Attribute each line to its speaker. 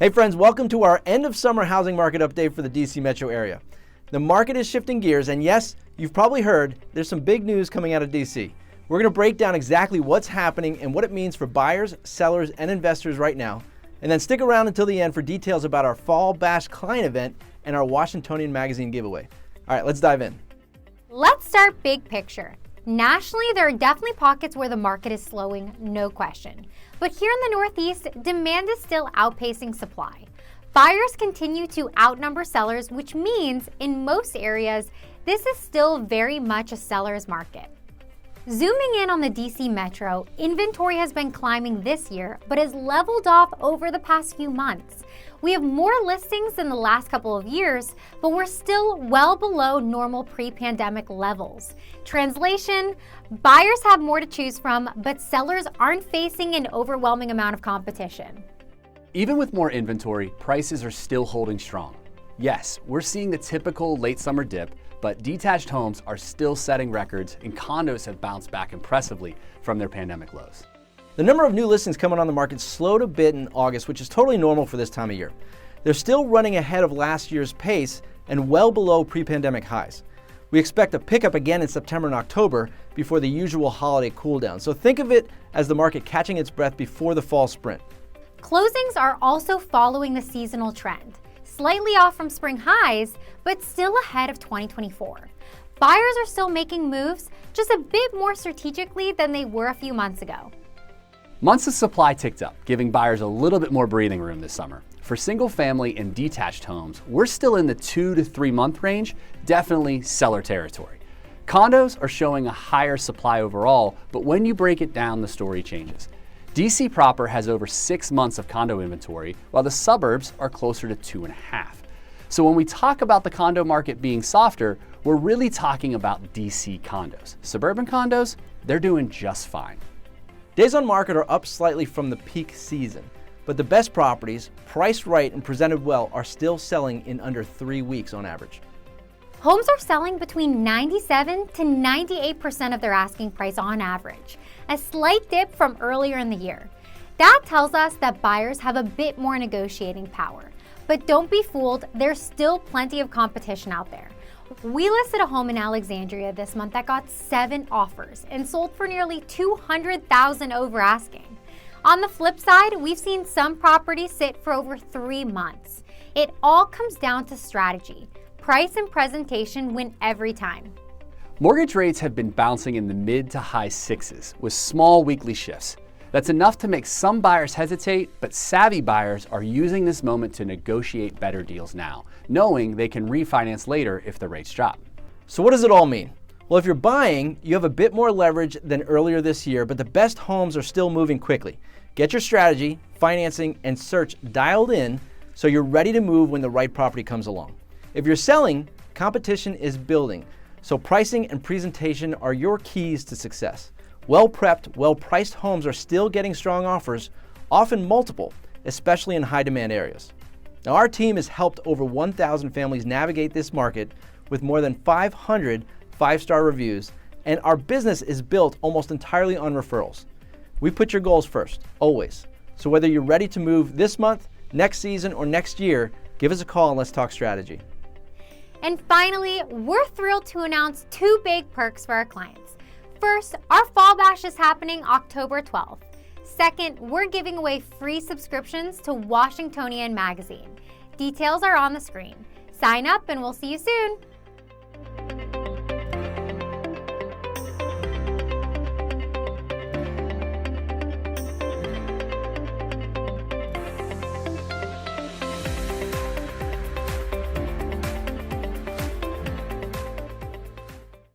Speaker 1: Hey friends, welcome to our end of summer housing market update for the DC metro area. The market is shifting gears, and yes, you've probably heard there's some big news coming out of DC. We're going to break down exactly what's happening and what it means for buyers, sellers, and investors right now. And then stick around until the end for details about our Fall Bash client event and our Washingtonian magazine giveaway. All right, let's dive in.
Speaker 2: Let's start big picture. Nationally, there are definitely pockets where the market is slowing, no question. But here in the Northeast, demand is still outpacing supply. Buyers continue to outnumber sellers, which means in most areas, this is still very much a seller's market. Zooming in on the DC metro, inventory has been climbing this year, but has leveled off over the past few months. We have more listings than the last couple of years, but we're still well below normal pre-pandemic levels. Translation, buyers have more to choose from, but sellers aren't facing an overwhelming amount of competition.
Speaker 3: Even with more inventory, prices are still holding strong. Yes, we're seeing the typical late summer dip, but detached homes are still setting records and condos have bounced back impressively from their pandemic lows.
Speaker 1: The number of new listings coming on the market slowed a bit in August, which is totally normal for this time of year. They're still running ahead of last year's pace and well below pre-pandemic highs. We expect a pickup again in September and October before the usual holiday cool down. So think of it as the market catching its breath before the fall sprint.
Speaker 2: Closings are also following the seasonal trend, slightly off from spring highs, but still ahead of 2024. Buyers are still making moves, just a bit more strategically than they were a few months ago.
Speaker 3: Months of supply ticked up, giving buyers a little bit more breathing room this summer. For single family and detached homes, we're still in the 2 to 3 month range, definitely seller territory. Condos are showing a higher supply overall, but when you break it down, the story changes. DC proper has over 6 months of condo inventory, while the suburbs are closer to 2.5. So when we talk about the condo market being softer, we're really talking about DC condos. Suburban condos, they're doing just fine.
Speaker 1: Days on market are up slightly from the peak season, but the best properties, priced right and presented well, are still selling in under 3 weeks on average.
Speaker 2: Homes are selling between 97 to 98% of their asking price on average, a slight dip from earlier in the year. That tells us that buyers have a bit more negotiating power. But don't be fooled, there's still plenty of competition out there. We listed a home in Alexandria this month that got 7 offers and sold for nearly $200,000 over asking. On the flip side, we've seen some properties sit for over 3 months. It all comes down to strategy. Price and presentation win every time.
Speaker 3: Mortgage rates have been bouncing in the mid to high 6s with small weekly shifts. That's enough to make some buyers hesitate, but savvy buyers are using this moment to negotiate better deals now, knowing they can refinance later if the rates drop.
Speaker 1: So what does it all mean? Well, if you're buying, you have a bit more leverage than earlier this year, but the best homes are still moving quickly. Get your strategy, financing, and search dialed in so you're ready to move when the right property comes along. If you're selling, competition is building, so pricing and presentation are your keys to success. Well-prepped, well-priced homes are still getting strong offers, often multiple, especially in high-demand areas. Now, our team has helped over 1,000 families navigate this market with more than 500 5-star reviews, and our business is built almost entirely on referrals. We put your goals first, always. So whether you're ready to move this month, next season, or next year, give us a call and let's talk strategy.
Speaker 2: And finally, we're thrilled to announce 2 big perks for our clients. First, our Fall Bash is happening October 12th. Second, we're giving away free subscriptions to Washingtonian magazine. Details are on the screen. Sign up and we'll see you soon.